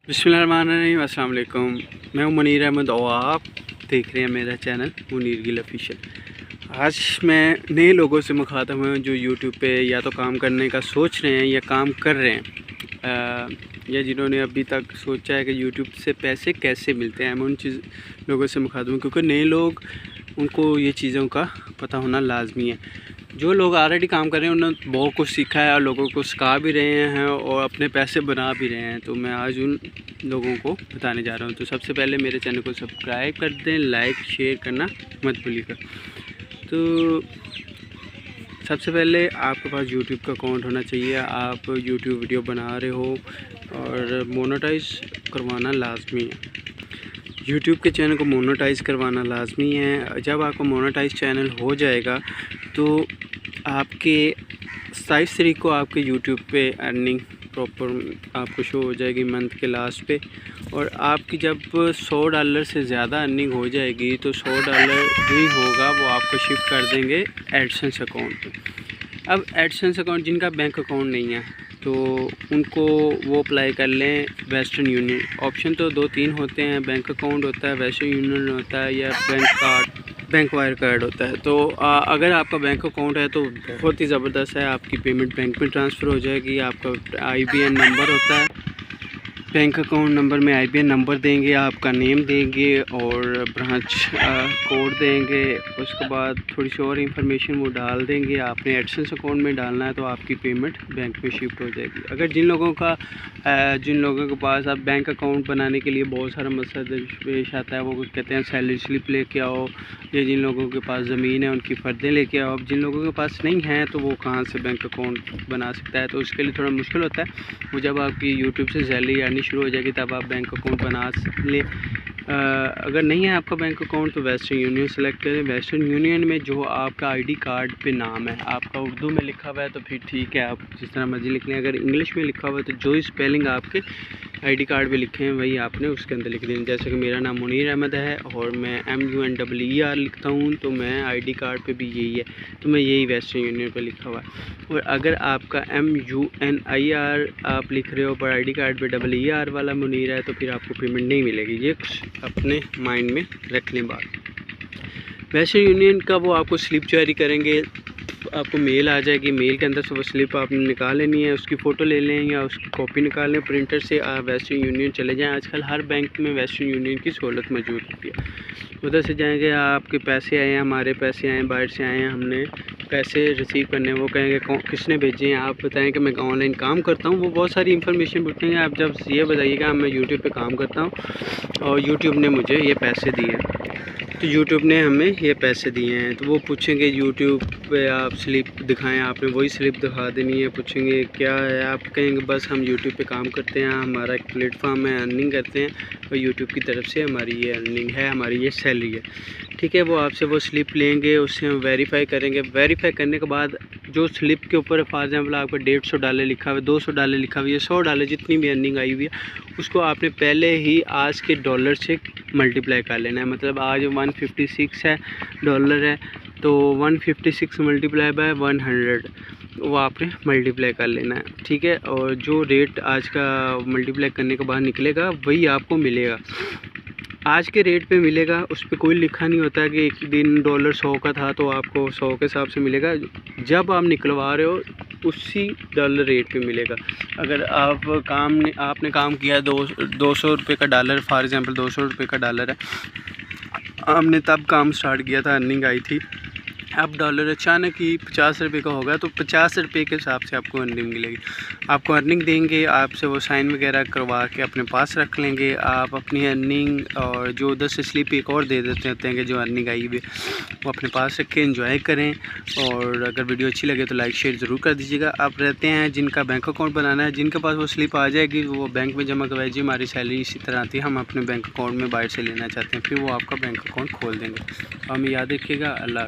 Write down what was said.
बिस्मिल्लाहिर्रहमानिर्रहीम, अस्सलाम वालेकुम। मैं हूं मुनीर अहमद और आप देख रहे हैं मेरा चैनल मुनीर गिल ऑफिशियल। आज मैं नए लोगों से मुखातब हूं जो यूट्यूब पे या तो काम करने का सोच रहे हैं या काम कर रहे हैं, या जिन्होंने अभी तक सोचा है कि यूट्यूब से पैसे कैसे मिलते हैं। मैं उन लोगों से मुखातब हूँ क्योंकि नए लोग, उनको ये चीज़ों का पता होना लाजमी है। जो लोग ऑलरेडी काम कर रहे हैं उन्होंने बहुत कुछ सीखा है और लोगों को सिखा भी रहे हैं और अपने पैसे बना भी रहे हैं। तो मैं आज उन लोगों को बताने जा रहा हूं। तो सबसे पहले मेरे चैनल को सब्सक्राइब कर दें, लाइक शेयर करना मत भूलिएगा। तो सबसे पहले आपके पास यूट्यूब का अकाउंट होना चाहिए। आप यूट्यूब वीडियो बना रहे हो और मोनेटाइज करवाना लाजमी है। यूट्यूब के चैनल को मोनेटाइज करवाना लाजमी है। जब आपका मोनेटाइज चैनल हो जाएगा तो आपके 27 तारीख को आपके यूट्यूब पे अर्निंग प्रॉपर आपको शो हो जाएगी मंथ के लास्ट पे। और आपकी जब $100 से ज़्यादा अर्निंग हो जाएगी तो $100 जो ही होगा वो आपको शिफ्ट कर देंगे एडसेंस अकाउंट पे। अब एडसेंस अकाउंट जिनका बैंक अकाउंट नहीं है तो उनको वो अप्लाई कर लें वेस्टर्न यूनियन। ऑप्शन तो 2-3 होते हैं, बैंक अकाउंट होता है, वेस्टर्न यूनियन होता है या बैंक वायर कार्ड होता है। तो अगर आपका बैंक अकाउंट है तो बहुत ही ज़बरदस्त है, आपकी पेमेंट बैंक में ट्रांसफ़र हो जाएगी। आपका IBN नंबर होता है, बैंक अकाउंट नंबर में IBN नंबर देंगे, आपका नेम देंगे और ब्रांच कोड देंगे। उसके बाद थोड़ी सी और इंफॉर्मेशन वो डाल देंगे। आपने एडसेंस अकाउंट में डालना है तो आपकी पेमेंट बैंक में शिफ्ट हो जाएगी। अगर जिन लोगों के पास आप बैंक अकाउंट बनाने के लिए बहुत सारा मसला पेश आता है, वो कहते हैं सैलरी स्लिप लेके आओ, या जिन लोगों के पास ज़मीन है उनकी फ़र्दें लेके आओ। अब जिन लोगों के पास नहीं है तो वो कहाँ से बैंक अकाउंट बना सकता है, तो उसके लिए थोड़ा मुश्किल होता है। वो जब आपकी यूट्यूब से सैलरी आनी शुरू हो जाएगी तब आप बैंक अकाउंट बना लें। अगर नहीं है आपका बैंक अकाउंट तो वेस्टर्न यूनियन सेलेक्ट करें। वेस्टर्न यूनियन में जो आपका ID कार्ड पे नाम है, आपका उर्दू में लिखा हुआ है तो फिर ठीक है, आप जिस तरह मर्जी लिख लें। अगर इंग्लिश में लिखा हुआ है तो जो स्पेलिंग आपके ID कार्ड पे लिखे हैं वही आपने उसके अंदर लिख दें। जैसे कि मेरा नाम मुनीर अहमद है और मैं MUNEER लिखता हूँ तो मैं ID कार्ड पे भी यही है, तो मैं यही वेस्टर्न यूनियन पे लिखा हुआ है। और अगर आपका MUNIR आप लिख रहे हो पर ID कार्ड पे EER वाला मुनीर है तो फिर आपको पेमेंट नहीं मिलेगी। ये अपने माइंड में रख लें बात। वेस्टर्न यूनियन का वो आपको स्लिप जारी करेंगे, आपको मेल आ जाएगी। मेल के अंदर से वो स्लिप आपने निकाल लेनी है, उसकी फ़ोटो ले लें या उसकी कॉपी निकाल लें प्रिंटर से। आप वेस्टर्न यूनियन चले जाएं। आजकल हर बैंक में वेस्टर्न यूनियन की सहूलत मौजूद होती है। उधर से जाएंगे, आपके पैसे आए हैं, हमारे पैसे आए हैं, बाहर से आए हैं, हमने पैसे रिसीव करने। वो कहेंगे किसने भेजे हैं, आप बताएं कि मैं ऑनलाइन काम करता हूँ। वो बहुत सारी इन्फॉर्मेशन पूछेंगे। आप जब ये बताइएगा मैं यूट्यूब पे काम करता हूँ और यूट्यूब ने मुझे ये पैसे दिए हैं, तो यूट्यूब ने हमें ये पैसे दिए हैं। तो वो पूछेंगे यूट्यूब पे आप स्लिप दिखाएं, आपने वही स्लिप दिखा देनी है। पूछेंगे क्या है, आप कहेंगे बस हम यूट्यूब पे काम करते हैं, हमारा एक प्लेटफॉर्म है, अर्निंग करते हैं और यूट्यूब की तरफ से हमारी ये अर्निंग है, हमारी ये सैलरी है। ठीक है, वो आपसे वो स्लिप लेंगे, उससे हम वेरीफाई करेंगे। वेरीफाई करने के बाद जो स्लिप के ऊपर फॉर एग्जाम्पल आपका $150 लिखा हुआ है, $200 लिखा हुआ है, $100 जितनी भी अर्निंग आई हुई है उसको आपने पहले ही आज के डॉलर से मल्टीप्लाई कर लेना है। मतलब आज 156 है डॉलर है तो 156 मल्टीप्लाई बाय 100 वो आपने मल्टीप्लाई कर लेना है। ठीक है, और जो रेट आज का मल्टीप्लाई करने के बाद निकलेगा वही आपको मिलेगा, आज के रेट पे मिलेगा। उस पर कोई लिखा नहीं होता कि एक दिन $100 का था तो आपको 100 के हिसाब से मिलेगा। जब आप निकलवा रहे हो उसी डॉलर रेट पे मिलेगा। अगर आपने काम किया 200 रुपये का डॉलर, फॉर एग्जांपल 200 रुपये का डॉलर है, आपने तब काम स्टार्ट किया था, अर्निंग आई थी। अब डॉलर अचानक ही 50 रुपये का होगा तो 50 रुपये के हिसाब से आपको अर्निंग मिलेगी। आपको अर्निंग देंगे, आपसे वो साइन वगैरह करवा के अपने पास रख लेंगे। आप अपनी अर्निंग और जो उधर से स्लिप एक और दे देते होते हैं कि जो अर्निंग आई हुई वो अपने पास रखें, एंजॉय करें। और अगर वीडियो अच्छी लगे तो लाइक शेयर ज़रूर कर दीजिएगा। आप रहते हैं जिनका बैंक अकाउंट बनाना है, जिनके पास वो स्लिप आ जाएगी वो बैंक में जमा करवाइए। हमारी सैलरी इसी तरह आती है, हम अपने बैंक अकाउंट में बाहर से लेना चाहते हैं, फिर वो आपका बैंक अकाउंट खोल देंगे। हमें याद रखिएगा। अल्लाह।